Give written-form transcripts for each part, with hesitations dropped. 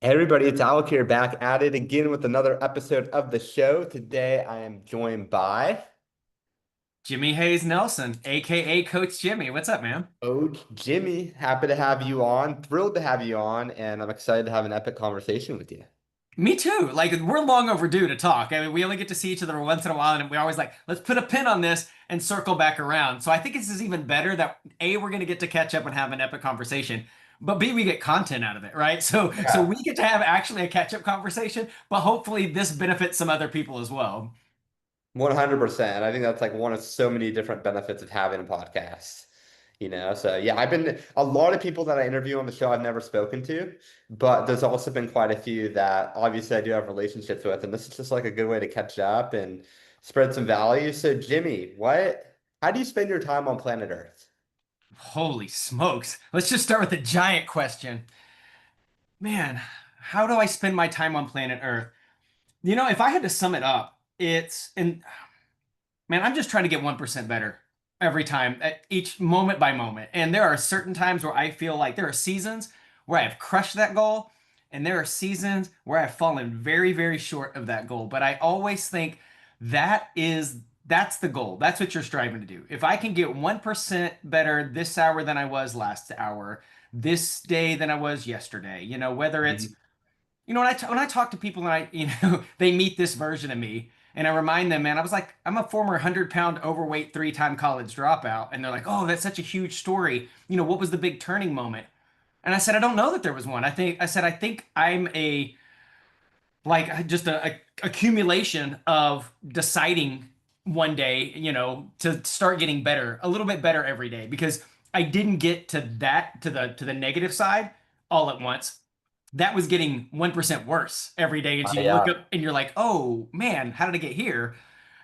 Hey everybody, it's Alec here back at it again with another episode of the show. Today I am joined by Jimmy Hayes Nelson, aka Coach Jimmy. What's up, man? Coach Jimmy. Happy to have you on, thrilled to have you on, and I'm excited to have an epic conversation with you. Me too. Like we're long overdue to talk. I mean, we only get to see each other once in a while, and we always like, let's put a pin on this and circle back around. So I think this is even better that A, we're gonna get to catch up and have an epic conversation, but B, we get content out of it, right? So Yeah. we get to have actually a catch-up conversation, but hopefully this benefits some other people as well. 100%. I think that's like one of so many different benefits of having a podcast. So yeah, I've been a lot of people that I interview on the show I've never spoken to, but there's also been quite a few that obviously I do have relationships with, and this is just like a good way to catch up and spread some value. So Jimmy, how do you spend your time on planet Earth? Holy smokes. Let's just start with the giant question. Man, how do I spend my time on planet Earth? If I had to sum it up, and man, I'm just trying to get 1% better every time, at each moment by moment. And there are certain times where I feel like there are seasons where I've crushed that goal, and there are seasons where I've fallen very, very short of that goal. But I always think that's the goal. That's what you're striving to do. If I can get 1% better this hour than I was last hour, this day than I was yesterday, whether it's Mhm. when I talk to people and they meet this version of me and I remind them, man, I was like, I'm a former 100-pound overweight three-time college dropout. And they're like, oh, that's such a huge story. What was the big turning moment? And I said, I don't know that there was one. I think I'm just a accumulation of deciding one day, to start getting better, a little bit better every day because I didn't get to the negative side all at once. That was getting 1% worse every day. And so you look Yeah. up and you're like, oh man, how did I get here?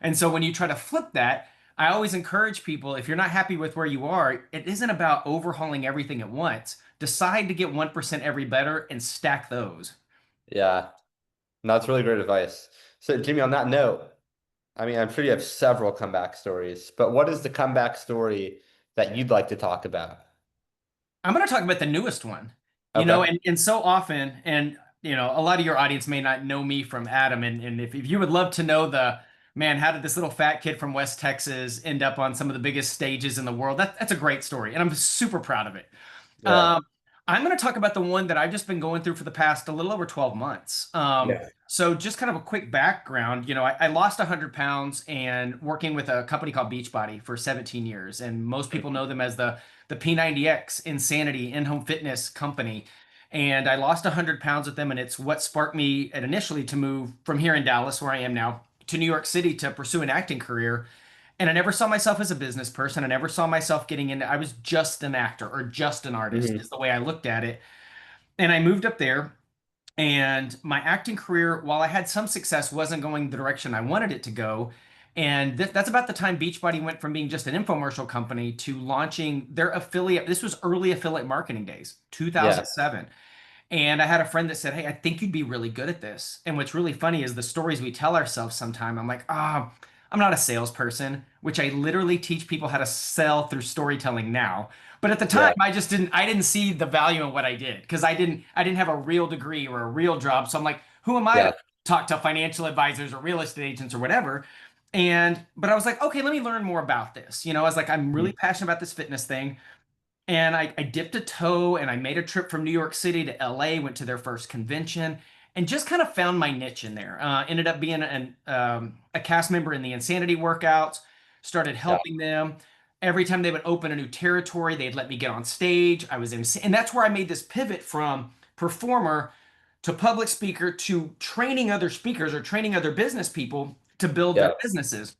And so when you try to flip that, I always encourage people, if you're not happy with where you are, it isn't about overhauling everything at once. Decide to get 1% every better and stack those. Yeah. No, that's really great advice. So Jimmy, on that note, I mean, I'm sure you have several comeback stories, but what is the comeback story that you'd like to talk about? I'm going to talk about the newest one. Okay. And so often, and a lot of your audience may not know me from Adam, and if you would love to know the man, how did this little fat kid from West Texas end up on some of the biggest stages in the world? That's a great story, and I'm super proud of it. Yeah. Um, I'm going to talk about the one that I've just been going through for the past a little over 12 months. Yeah. So just kind of a quick background, I lost 100 pounds and working with a company called Beachbody for 17 years. And most people know them as the P90X Insanity in-home fitness company. And I lost 100 pounds with them. And it's what sparked me initially to move from here in Dallas, where I am now, to New York City to pursue an acting career. And I never saw myself as a business person. I never saw myself getting into, I was just an actor or just an artist, Hmm. is the way I looked at it. And I moved up there, and my acting career, while I had some success, wasn't going the direction I wanted it to go. And that's about the time Beachbody went from being just an infomercial company to launching their affiliate. This was early affiliate marketing days, Yeah. 2007. And I had a friend that said, hey, I think you'd be really good at this. And what's really funny is the stories we tell ourselves sometime. I'm like, I'm not a salesperson, which I literally teach people how to sell through storytelling now. But at the time, Yeah. I didn't see the value in what I did because I didn't have a real degree or a real job. So I'm like, who am I to Yeah. talk to financial advisors or real estate agents or whatever? But I was like, okay, let me learn more about this. I was like, I'm really Mhm. passionate about this fitness thing. And I dipped a toe and I made a trip from New York City to LA, went to their first convention, and just kind of found my niche in there. Ended up being a cast member in the Insanity workouts, started Yeah. helping them. Every time they would open a new territory, they'd let me get on stage. I was in, and that's where I made this pivot from performer to public speaker to training other speakers or training other business people to build their Yeah. businesses.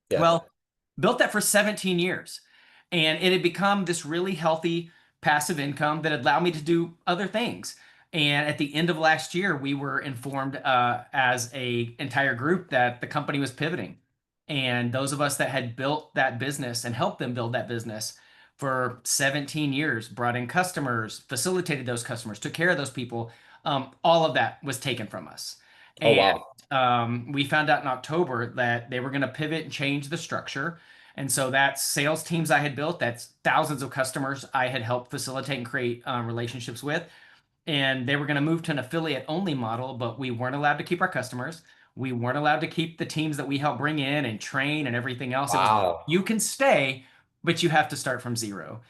Yeah. Well, built that for 17 years. And it had become this really healthy passive income that allowed me to do other things. And at the end of last year, we were informed as a entire group that the company was pivoting. And those of us that had built that business and helped them build that business for 17 years, brought in customers, facilitated those customers, took care of those people, all of that was taken from us. Oh And wow. we found out in October that they were going to pivot and change the structure. And so that's sales teams I had built. That's thousands of customers I had helped facilitate and create relationships with. and they were going to move to an affiliate only model, but we weren't allowed to keep our customers. We weren't allowed to keep the teams that we help bring in and train and everything else. It was, Wow. you can stay, but you have to start from zero.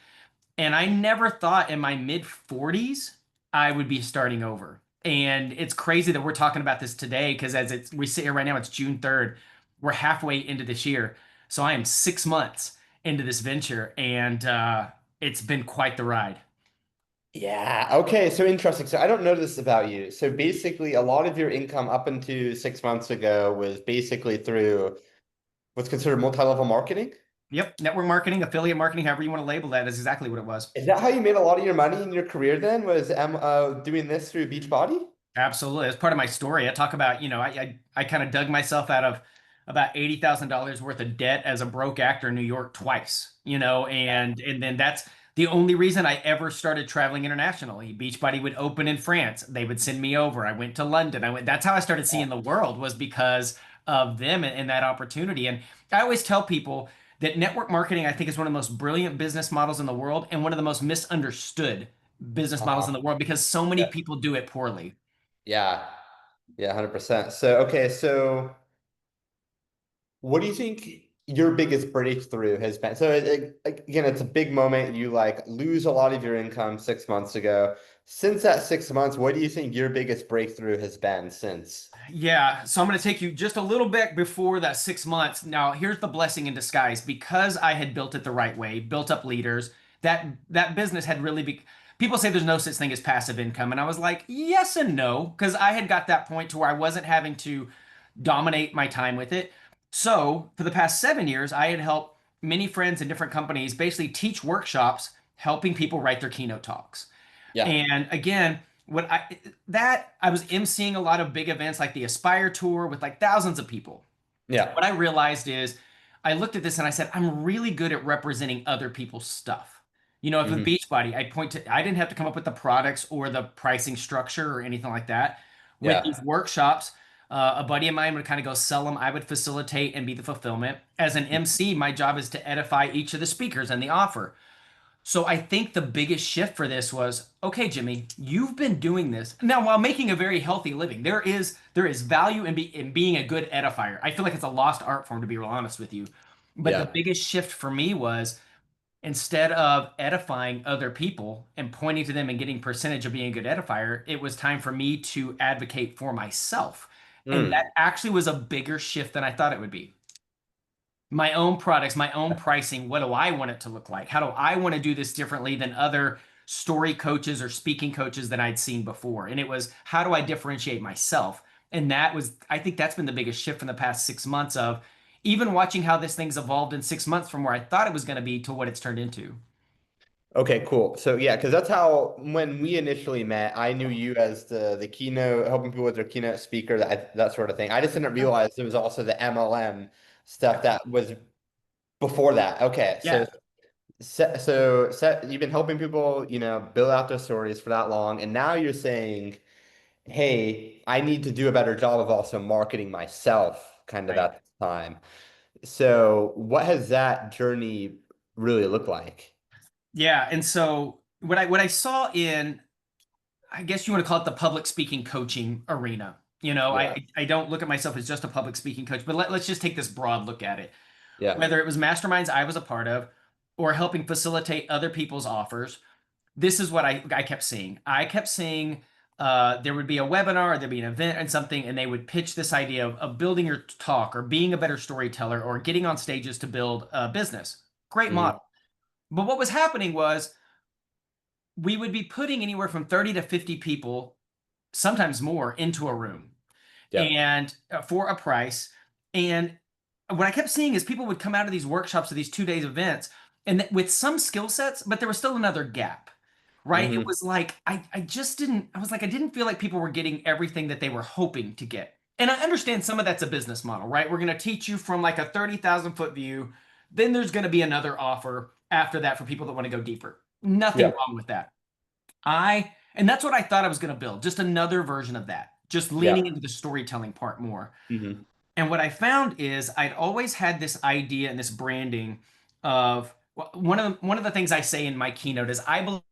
And I never thought in my mid 40s I would be starting over. And it's crazy that we're talking about this today because we sit here right now, it's June 3rd. We're halfway into this year. So I am 6 months into this venture, and it's been quite the ride. Yeah. Okay. So interesting. So I don't know this about you. So basically, a lot of your income up until 6 months ago was basically through what's considered multi-level marketing. Yep, network marketing, affiliate marketing, however you want to label that, is exactly what it was. Is that how you made a lot of your money in your career then? Was doing this through Beachbody? Absolutely. It's part of my story. I talk about, I kind of dug myself out of about $80,000 worth of debt as a broke actor in New York twice, and then that's the only reason I ever started traveling internationally. Beachbody would open in France. They would send me over. I went to London. That's how I started seeing the world, was because of them and that opportunity. And I always tell people that network marketing, I think, is one of the most brilliant business models in the world and one of the most misunderstood business models Uh-huh. in the world because so many Yeah. people do it poorly. Yeah. Yeah, 100%. So, okay, so what do you think your biggest breakthrough has been? So, again, it's a big moment. You like lose a lot of your income 6 months ago. Since that 6 months, what do you think your biggest breakthrough has been since? Yeah, so I'm going to take you just a little bit before that 6 months. Now, here's the blessing in disguise. Because I had built it the right way, built up leaders, that business had really people say there's no such thing as passive income, and I was like, yes and no, because I had got that point to where I wasn't having to dominate my time with it. So, for the past 7 years, I had helped many friends in different companies basically teach workshops helping people write their keynote talks. Yeah. And again, what I was emceeing a lot of big events like the Aspire Tour with like thousands of people. Yeah. What I realized is I looked at this and I said, I'm really good at representing other people's stuff. If a Hmm. Beachbody, I didn't have to come up with the products or the pricing structure or anything like that. With these Yeah. workshops, a buddy of mine would kind of go sell them. I would facilitate and be the fulfillment. As an MC, my job is to edify each of the speakers and the offer. So I think the biggest shift for this was, okay, Jimmy, you've been doing this now while making a very healthy living. There is value in being a good edifier. I feel like it's a lost art form, to be real honest with you. But the Yeah. biggest shift for me was, instead of edifying other people and pointing to them and getting percentage of being a good edifier, it was time for me to advocate for myself. And that Mm. actually was a bigger shift than I thought it would be. My own products, my own pricing. What do I want it to look like? How do I want to do this differently than other story coaches or speaking coaches that I'd seen before? And it was, how do I differentiate myself? And I think that's been the biggest shift in the past 6 months, of even watching how this thing's evolved in 6 months from where I thought it was going to be to what it's turned into. Okay, cool. So yeah, because that's how when we initially met, I knew you as the keynote, helping people with their keynote speaker, that sort of thing. I just didn't realize there was also the MLM stuff that was before that. Okay, so Yeah. you've been helping people, build out their stories for that long, and now you're saying, "Hey, I need to do a better job of also marketing myself," kind of Right. at this time. So, what has that journey really looked like? Yeah. And so what I saw in, I guess you want to call it, the public speaking coaching arena. Yeah, I don't look at myself as just a public speaking coach, but let's just take this broad look at it. yeah. Whether it was masterminds I was a part of or helping facilitate other people's offers, this is what I kept seeing. I kept seeing there would be a webinar, or there'd be an event and something, and they would pitch this idea of building your talk or being a better storyteller or getting on stages to build a business. Great Hmm. model. But what was happening was we would be putting anywhere from 30 to 50 people, sometimes more, into a room Yeah. and for a price. And what I kept seeing is people would come out of these workshops or these 2 days events and with some skill sets, but there was still another gap, right? It Hmm. was like I just didn't. I was like, I didn't feel like people were getting everything that they were hoping to get. And I understand some of that's a business model, right? We're going to teach you from like a 30,000-foot view. Then there's going to be another offer after that for people that want to go deeper. Nothing Yeah. wrong with that. And that's what I thought I was going to build, just another version of that, just Yeah. leaning into the storytelling part more. Hmm. And what I found is I'd always had this idea and this branding of, well, one of the things I say in my keynote is I believe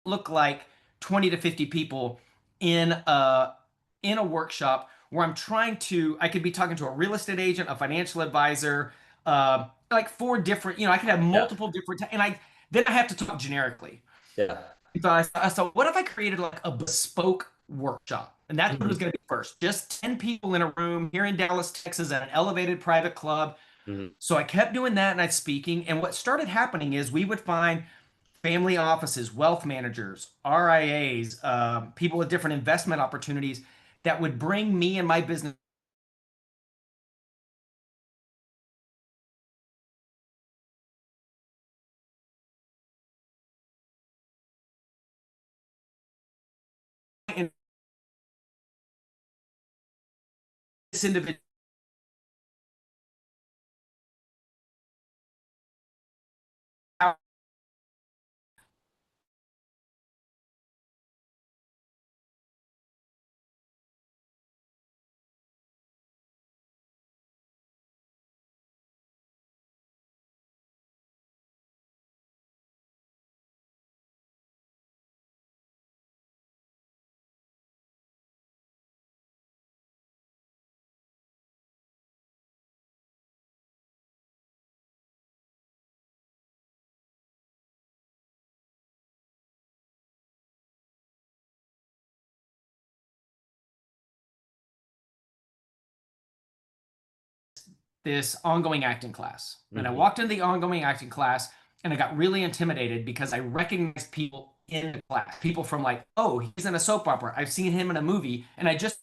look like 20 to 50 people in a workshop where I'm trying to I could be talking to a real estate agent, a financial advisor, like four different, I could have Yeah. multiple different and I have to talk generically. Yeah. So so what if I created like a bespoke workshop? And that's what it was Hmm. going to be first. Just 10 people in a room here in Dallas, Texas at an elevated private club. Hmm. So I kept doing that and I'd speaking. And what started happening is we would find family offices, wealth managers, RIAs, people with different investment opportunities that would bring me and my business and this individual. This ongoing acting class. And I Hmm. walked into the ongoing acting class and I got really intimidated because I recognized people in the class, people from like, oh, he's in a soap opera. I've seen him in a movie. And I just,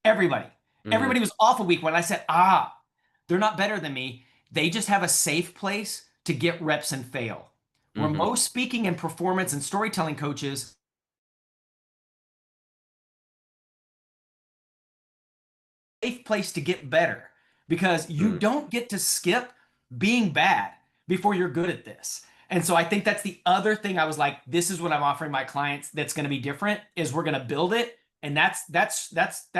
everybody, Hmm. everybody was awful weak when I said, they're not better than me. They just have a safe place to get reps and fail. Where Hmm. most speaking and performance and storytelling coaches safe place to get better because you Hmm. don't get to skip being bad before you're good at this. And so I think that's the other thing I was like, this is what I'm offering my clients that's going to be different is we're going to build it. And that's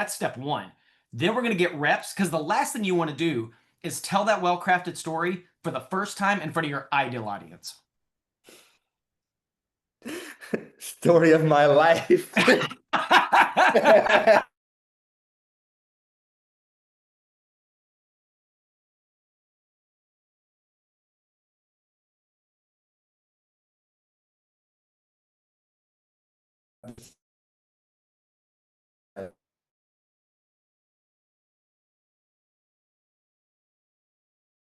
step one. Then we're going to get reps because the last thing you want to do is tell that well-crafted story for the first time in front of your ideal audience. Story of my life.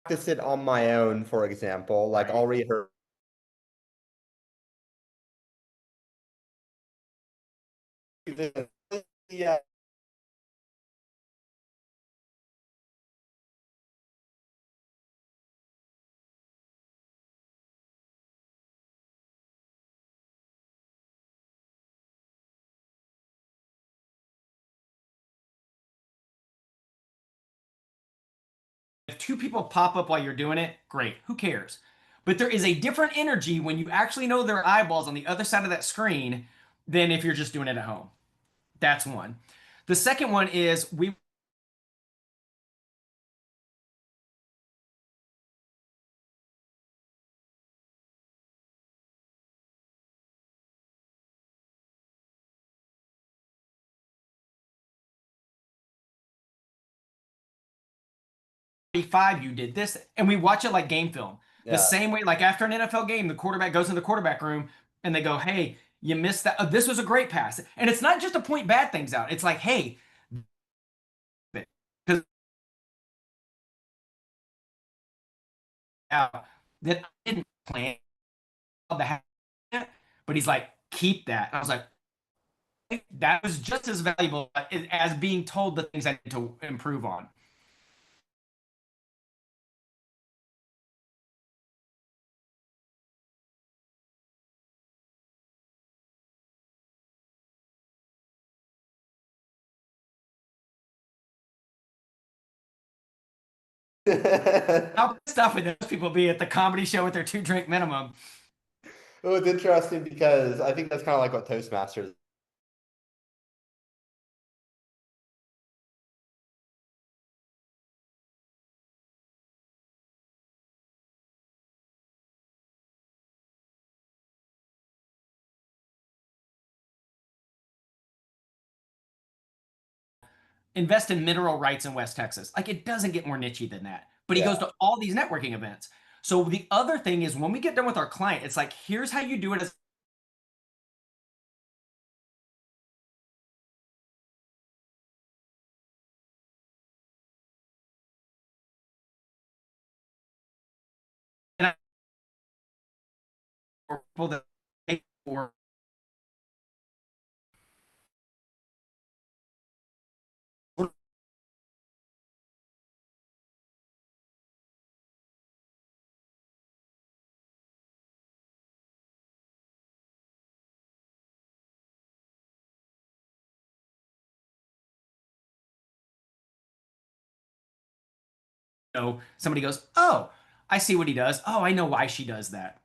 Practice it on my own, for example. Like Right. I'll read her. Yeah. If two people pop up while you're doing it, great. Who cares? But there is a different energy when you actually know there are eyeballs on the other side of that screen than if you're just doing it at home. That's one. The second one is we 45, you did this, and we watch it like game film. The Yeah. same way, like after an NFL game, the quarterback goes in the quarterback room and they go, hey, you missed that. Oh, this was a great pass. And it's not just to point bad things out. It's like, hey, because that I didn't plan to have that, but he's like, keep that. And I was like, that was just as valuable as being told the things I need to improve on. How pissed off would those people be at the comedy show with their 2 drink minimum? Well, it's interesting because I think that's kind of like what Toastmasters. Invest in mineral rights in West Texas. Like it doesn't get more nichey than that. But he goes Yeah. to all these networking events. So the other thing is when we get done with our client, it's like, here's how you do it as people that or somebody goes, oh, I see what he does. Oh, I know why she does that.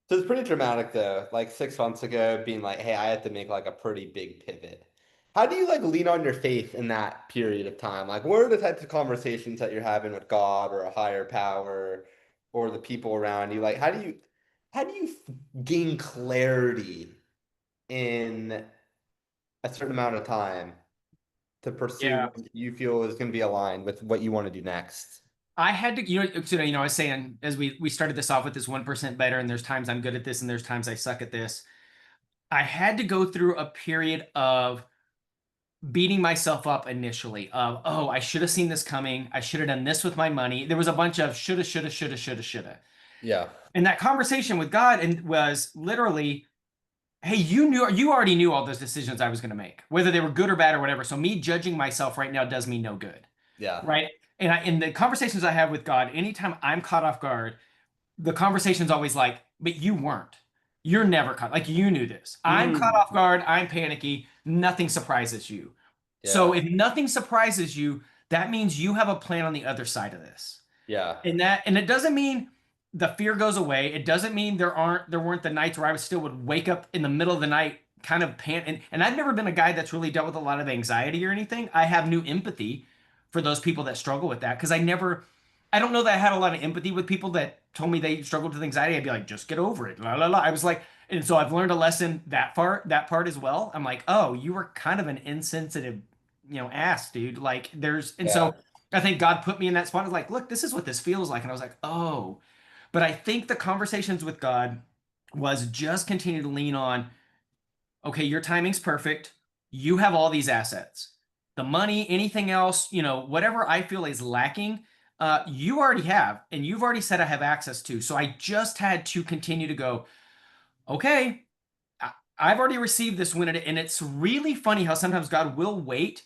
So it's pretty dramatic though. Like 6 months ago, being like, "Hey, I had to make like a pretty big pivot." How do you like lean on your faith in that period of time? Like, what are the types of conversations that you're having with God or a higher power or the people around you? Like, how do you gain clarity in a certain amount of time to pursue Yeah. what you feel is going to be aligned with what you want to do next? I had to, I was saying as we started this off with this 1% better, and there's times I'm good at this and there's times I suck at this. I had to go through a period of beating myself up initially of, oh, I should have seen this coming. I should have done this with my money. There was a bunch of shoulda, shoulda, shoulda, shoulda, shoulda. Yeah. And that conversation with God and was literally, hey, you already knew all those decisions I was going to make, whether they were good or bad or whatever. So me judging myself right now does me no good. Yeah. Right. And in the conversations I have with God, anytime I'm caught off guard, the conversation's always like, but you weren't. You're never caught. Like you knew this. I'm caught Mm. off guard. I'm panicky. Nothing surprises you. So Yeah. if nothing surprises you, that means you have a plan on the other side of this. Yeah. And it doesn't mean the fear goes away. It doesn't mean there weren't the nights where I was still would wake up in the middle of the night kind of and I've never been a guy that's really dealt with a lot of anxiety or anything. I have new empathy for those people that struggle with that because I don't know that I had a lot of empathy with people that told me they struggled with anxiety. I'd be like, just get over it. La la la. I was like, and so I've learned a lesson that part as well. I'm like, oh, you were kind of an insensitive, ass, dude. Like and Yeah. so I think God put me in that spot of like, look, this is what this feels like. And I was like, oh. But I think the conversations with God was just continue to lean on, okay, your timing's perfect. You have all these assets. The money, anything else, whatever I feel is lacking, you already have, and you've already said I have access to. So I just had to continue to go, okay, I've already received this win. And it's really funny how sometimes God will wait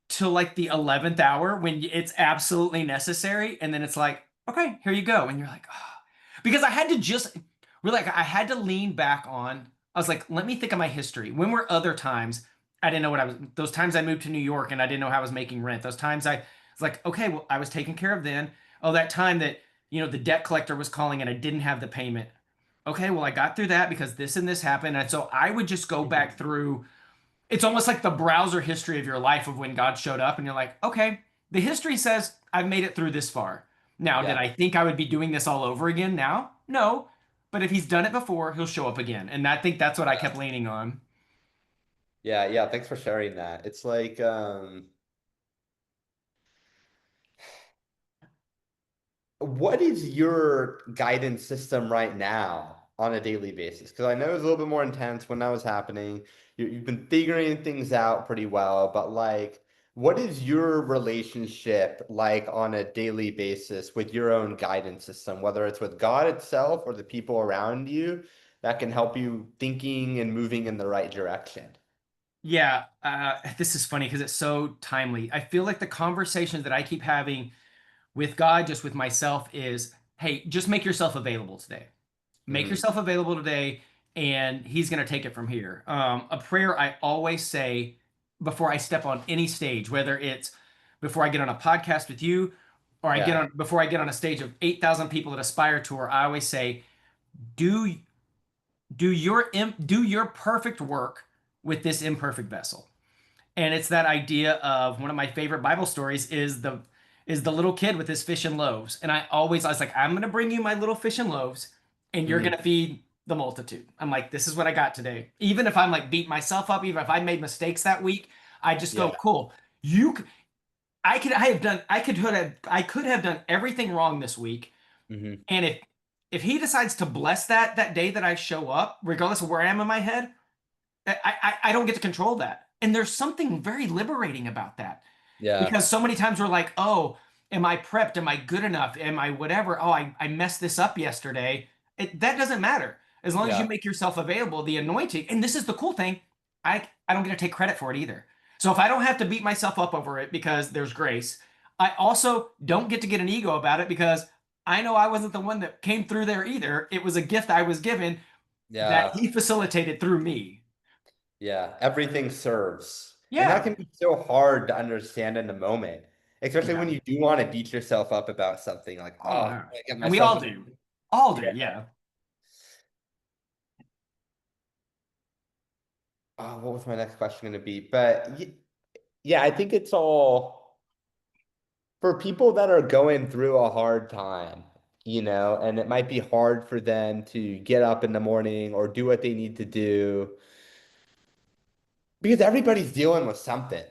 till like the 11th hour when it's absolutely necessary. And then it's like, okay, here you go. And you're like, oh. Because I had to just really, like, I had to lean back on, I was like, let me think of my history. When were other times I didn't know those times I moved to New York and I didn't know how I was making rent. Those times I was like, okay, well, I was taken care of then. Oh, that time that, the debt collector was calling and I didn't have the payment. Okay, well, I got through that because this and this happened. And so I would just go back through it's almost like the browser history of your life of when God showed up, and you're like, okay, the history says I've made it through this far. Now, did Yeah. I think I would be doing this all over again now? No. But if he's done it before, he'll show up again. And I think that's what I Yeah. kept leaning on. Yeah. Yeah. Thanks for sharing that. It's like, what is your guidance system right now on a daily basis? Because I know it was a little bit more intense when that was happening. You've been figuring things out pretty well, but like, what is your relationship like on a daily basis with your own guidance system, whether it's with God itself or the people around you that can help you thinking and moving in the right direction? Yeah, this is funny because it's so timely. I feel like the conversations that I keep having with God, just with myself, is hey, just make yourself available today. Make Hmm. yourself available today, and he's going to take it from here. A prayer I always say before I step on any stage, whether it's before I get on a podcast with you or Yeah. before I get on a stage of 8,000 people at Aspire Tour, I always say, do do your perfect work with this imperfect vessel. And it's that idea of one of my favorite Bible stories is the little kid with his fish and loaves. And I was like, I'm gonna bring you my little fish and loaves, and you're Hmm. gonna feed the multitude. I'm like, this is what I got today. Even if I'm like beat myself up, even if I made mistakes that week, I just go, Yeah. cool. I could have done everything wrong this week. Hmm. And if he decides to bless that day that I show up, regardless of where I am in my head, I don't get to control that. And there's something very liberating about that. Yeah. Because so many times we're like, oh, am I prepped? Am I good enough? Am I whatever? Oh, I messed this up yesterday. That doesn't matter. As long as you Yeah. make yourself available, the anointing, and this is the cool thing, I don't get to take credit for it either. So if I don't have to beat myself up over it because there's grace, I also don't get to get an ego about it because I know I wasn't the one that came through there either. It was a gift I was given that Yeah. he facilitated through me. Yeah. Everything serves. And that Yeah. can be so hard to understand in the moment, especially Yeah. when you do want to beat yourself up about something like, Oh, oh, yeah. I get And we myself all in. do. All do. Yeah. Yeah. Oh, what was my next question going to be? But yeah, I think it's all for people that are going through a hard time, and it might be hard for them to get up in the morning or do what they need to do because everybody's dealing with something.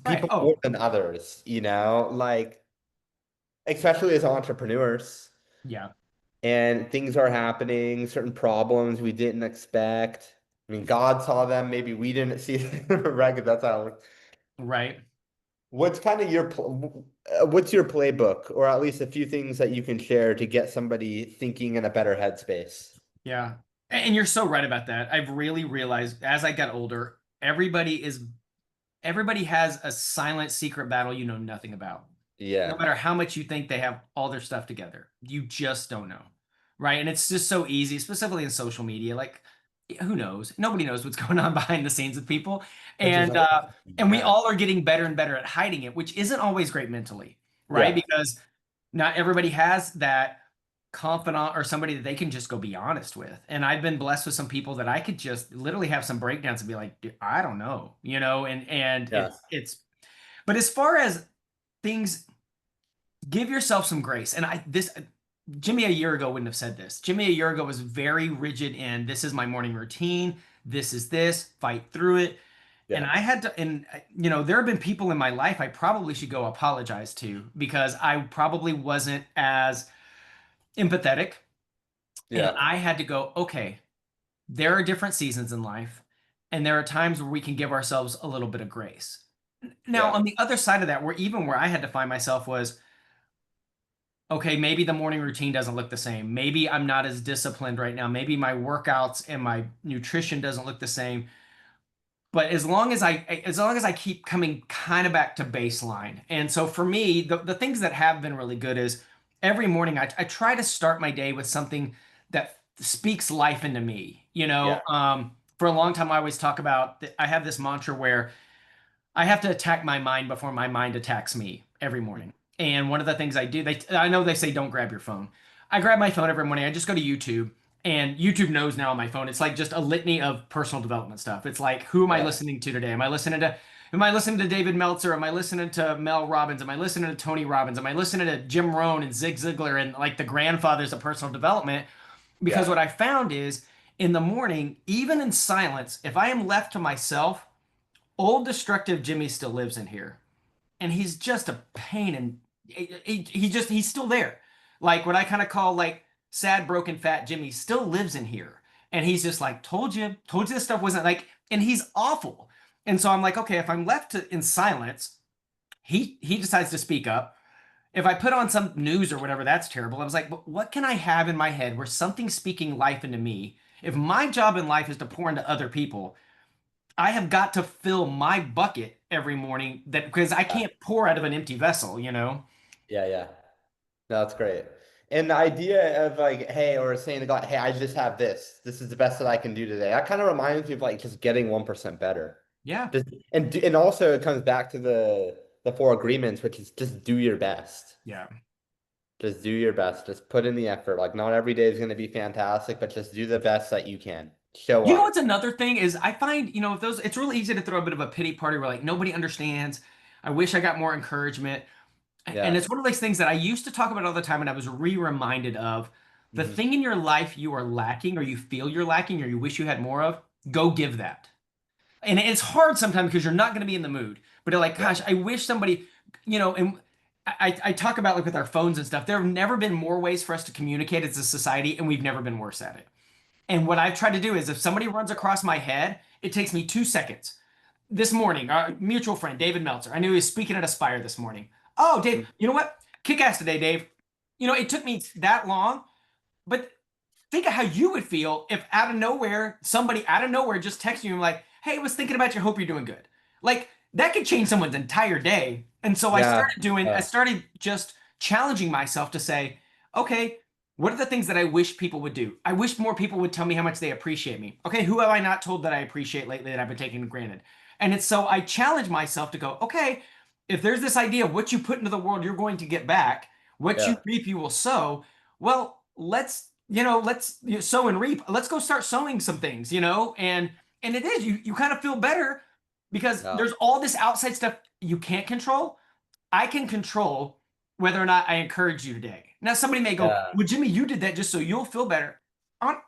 Right. People more Oh, than others, like especially as entrepreneurs, yeah. and things are happening, certain problems we didn't expect. I mean, God saw them, maybe we didn't see them, right? 'Cause that's how. Right. What's kind of what's your playbook, or at least a few things that you can share to get somebody thinking in a better headspace? Yeah. And you're so right about that. I've really realized as I got older, everybody has a silent secret battle you know nothing about. No Yeah, matter how much you think they have all their stuff together, you just don't know. Right. And it's just so easy, specifically in social media. Like, who knows? Nobody knows what's going on behind the scenes with people. but there's And always, uh and we yeah, all are getting better and better at hiding it, which isn't always great mentally, right? yeah, Because not everybody has that confidant or somebody that they can just go be honest with. And I've been blessed with some people that I could just literally have some breakdowns and be like, "Dude, I don't know, and yeah, it's but as far as things, give yourself some grace. And I this Jimmy a year ago wouldn't have said this. Jimmy a year ago was very rigid in this is my morning routine, this is this, fight through it. And yeah, I had to, and there have been people in my life I probably should go apologize to because I probably wasn't as empathetic. And yeah, I had to go, okay, there are different seasons in life, and there are times where we can give ourselves a little bit of grace. Now, yeah, on the other side of that, where I had to find myself was, okay, maybe the morning routine doesn't look the same. Maybe I'm not as disciplined right now. Maybe my workouts and my nutrition doesn't look the same. But as long as I keep coming kind of back to baseline. And so for me, the things that have been really good is every morning I try to start my day with something that speaks life into me. yeah, For a long time I always talk about I have this mantra where I have to attack my mind before my mind attacks me every morning. And one of the things I do, I know they say don't grab your phone. I grab my phone every morning. I just go to YouTube, and YouTube knows now on my phone. It's like just a litany of personal development stuff. It's like, who am I yeah, listening to today? Am I listening to David Meltzer? Am I listening to Mel Robbins? Am I listening to Tony Robbins? Am I listening to Jim Rohn and Zig Ziglar and like the grandfathers of personal development? Because yeah, what I found is in the morning, even in silence, if I am left to myself, old destructive Jimmy still lives in here, and he's just a pain, and he's still there. Like what I kind of call like sad, broken, fat Jimmy still lives in here, and he's just like, told you this stuff wasn't like, and he's awful. And so I'm like, okay, if I'm left in silence, he decides to speak up. If I put on some news or whatever, that's terrible. I was like, but what can I have in my head where something's speaking life into me? If my job in life is to pour into other people, I have got to fill my bucket every morning that because I yeah, can't pour out of an empty vessel. yeah, yeah. No, that's great. And the idea of like, hey, or saying to God, hey, I just have this. This is the best that I can do today. That kind of reminds me of like just getting 1% better. Yeah. And also it comes back to the four agreements, which is just do your best. Yeah. Just do your best. Just put in the effort. Like not every day is going to be fantastic, but just do the best that you can. Show You know up. what's another thing is I find, if those it's really easy to throw a bit of a pity party where like nobody understands. I wish I got more encouragement. And Yeah. it's one of those things that I used to talk about all the time and I was re-reminded of the Hmm. thing in your life you are lacking or you feel you're lacking or you wish you had more of, go give that. And it's hard sometimes because you're not going to be in the mood. But you're like, Yeah. gosh, I wish somebody, and I talk about like with our phones and stuff, there have never been more ways for us to communicate as a society, and we've never been worse at it. And what I've tried to do is if somebody runs across my head, it takes me 2 seconds. This morning, our mutual friend, David Meltzer, I knew he was speaking at Aspire this morning. Oh, Dave, Mhm. you know what? Kick ass today, Dave. It took me that long, but think of how you would feel if out of nowhere, somebody out of nowhere just texted you and like, hey, I was thinking about you, hope you're doing good. Like that could change someone's entire day. And so Yeah. I Yeah. started just challenging myself to say, okay, what are the things that I wish people would do? I wish more people would tell me how much they appreciate me. Okay, who have I not told that I appreciate lately that I've been taking for granted? And it's so I challenge myself to go, okay, if there's this idea of what you put into the world, you're going to get back. What you Yeah. reap, you will sow. Well, let's sow and reap. Let's go start sowing some things, and it is you kind of feel better because Yeah. there's all this outside stuff you can't control. I can control whether or not I encourage you today. Now somebody may go, Yeah. "Well, Jimmy, you did that just so you'll feel better."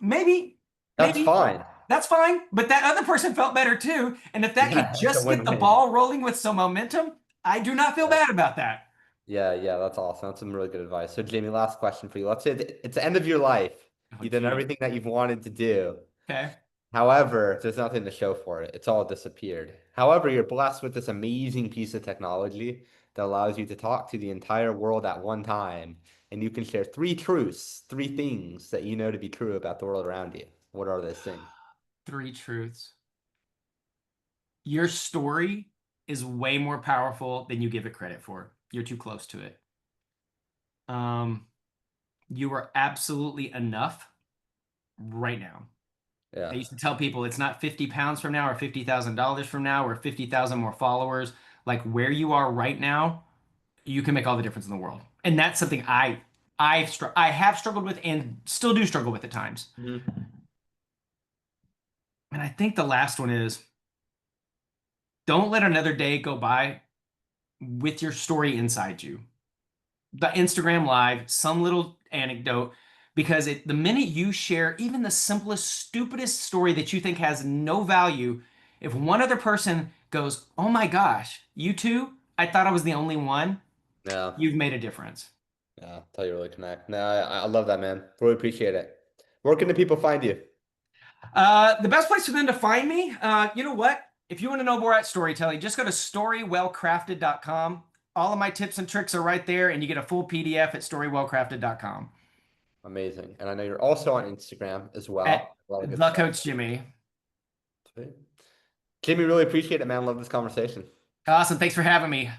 Maybe, That's maybe fine. that's fine, but that other person felt better too. And if that could Yeah. It's a just get the win-win. ball rolling with some momentum, I do not feel Yeah. bad about that. Yeah. Yeah. That's awesome. That's some really good advice. So, Jamie, last question for you. Let's say it's the end of your life. Oh, You've done geez. everything that you've wanted to do. Okay. However, there's nothing to show for it. It's all disappeared. However, you're blessed with this amazing piece of technology that allows you to talk to the entire world at one time, and you can share three truths, three things that you know to be true about the world around you. What are those things? Three truths. Your story is way more powerful than you give it credit for. You're too close to it. Um, you are absolutely enough right now. I Yeah. used to tell people it's not 50 pounds from now or $50,000 from now or 50,000 more followers. Like where you are right now, you can make all the difference in the world. And that's something I have struggled with and still do struggle with at times. Mhm. And I think the last one is don't let another day go by with your story inside you. The Instagram live, some little anecdote, because the minute you share even the simplest, stupidest story that you think has no value, if one other person goes, "Oh my gosh, you too? I thought I was the only one," Yeah. you've made a difference. Yeah. Tell you really connect. No, I love that, man. Really appreciate it. Where can the people find you? The best place for them to find me, you know what? If you want to know more at storytelling, just go to storywellcrafted.com. All of my tips and tricks are right there, and you get a full PDF at storywellcrafted.com. Amazing. And I know you're also on Instagram as At well. A lot of good the stuff. Coach Jimmy. Sweet. Jimmy, really appreciate it, man. Love this conversation. Awesome. Thanks for having me.